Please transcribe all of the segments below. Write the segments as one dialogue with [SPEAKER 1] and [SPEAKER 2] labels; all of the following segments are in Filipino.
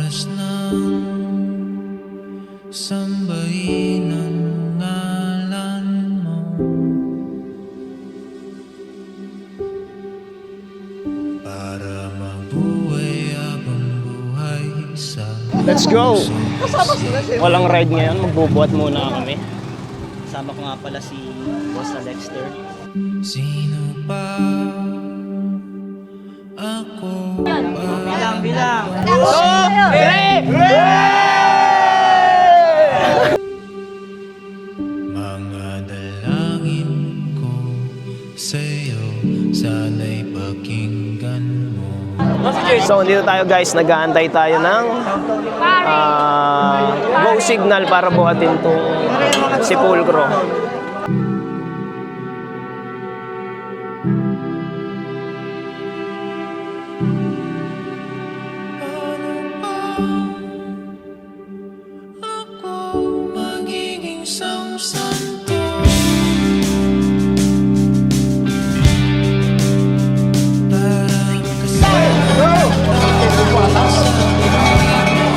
[SPEAKER 1] oras nang sambahin ang ngalan mo. Para mabuhay habang buhay sa
[SPEAKER 2] Let's go! Walang ride ngayon, magbubuhat muna kami.
[SPEAKER 3] Kasama ko nga pala si Boss Alexter.
[SPEAKER 1] sino pa ako ba?
[SPEAKER 3] Bilang!
[SPEAKER 1] Mga dalangin ko sa'yo, sana'y pakinggan mo.
[SPEAKER 2] So, dito tayo guys, nag-aantay tayo ng go signal para buhatin itong sepulkro.
[SPEAKER 1] Ako magiging samsanto.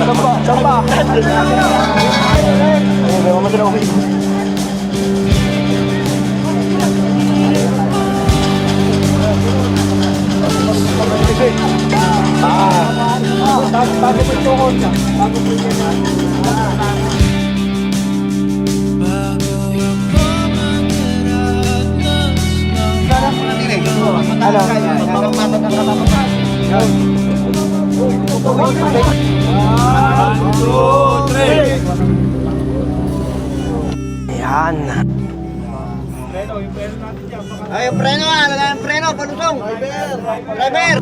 [SPEAKER 1] Para bago ako magaranas
[SPEAKER 2] Ayan.
[SPEAKER 3] Ay, yung preno ah! Lagay ang preno! Palusong! Driver!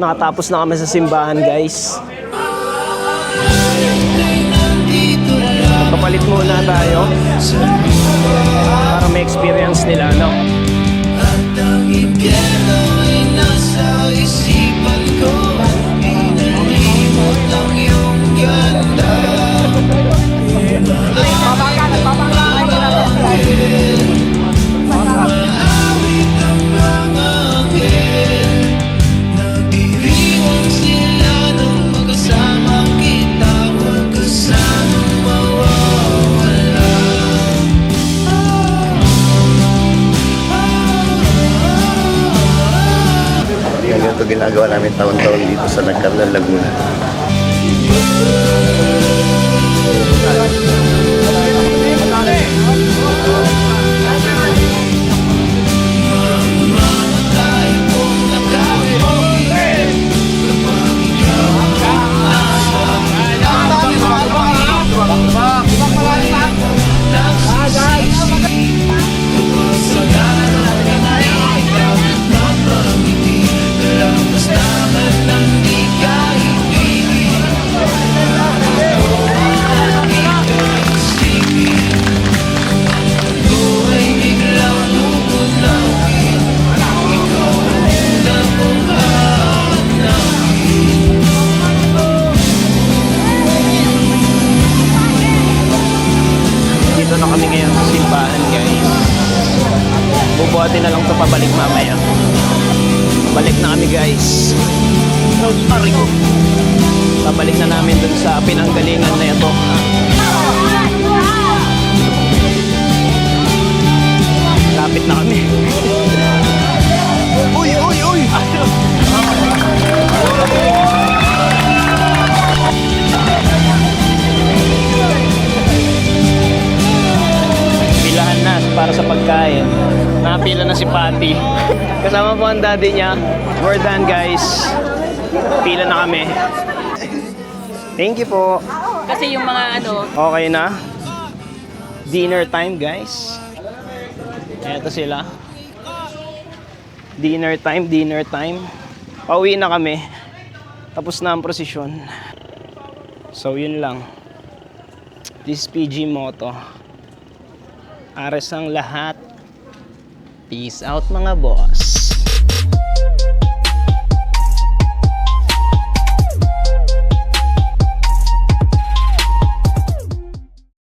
[SPEAKER 2] Nakatapos na kami sa simbahan guys. Papalit muna tayo para may experience nila, no?
[SPEAKER 1] at ang impyerno ay nasa isipan ko. Inalimot ang iyong ganda. Maawit ang mga anghel. Nagdiriwang sila nung magkasama kita. Huwag kasamang mawawala.
[SPEAKER 4] Ganito ginagawa namin taon-taon dito sa Nagcarlan, Laguna.
[SPEAKER 2] Dito na kami ngayon sa simbahan guys. Bubuhatin na lang ito pabalik mamaya. Balik na kami guys. Pabalik na namin dun sa pinanggalingan na ito. Lapit na kami. Uy, uy, uy! Pilahan na para sa pagkain. Nakapila na si Patty. Kasama po ang daddy niya. We're done guys. Pila na kami. Thank you po.
[SPEAKER 5] Kasi yung mga ano,
[SPEAKER 2] Okay na. Dinner time guys. Eto sila. Dinner time, dinner time. Pauwi na kami. Tapos na ang prosesyon. So yun lang. This is PG Moto. Ares ang lahat. Peace out mga boss.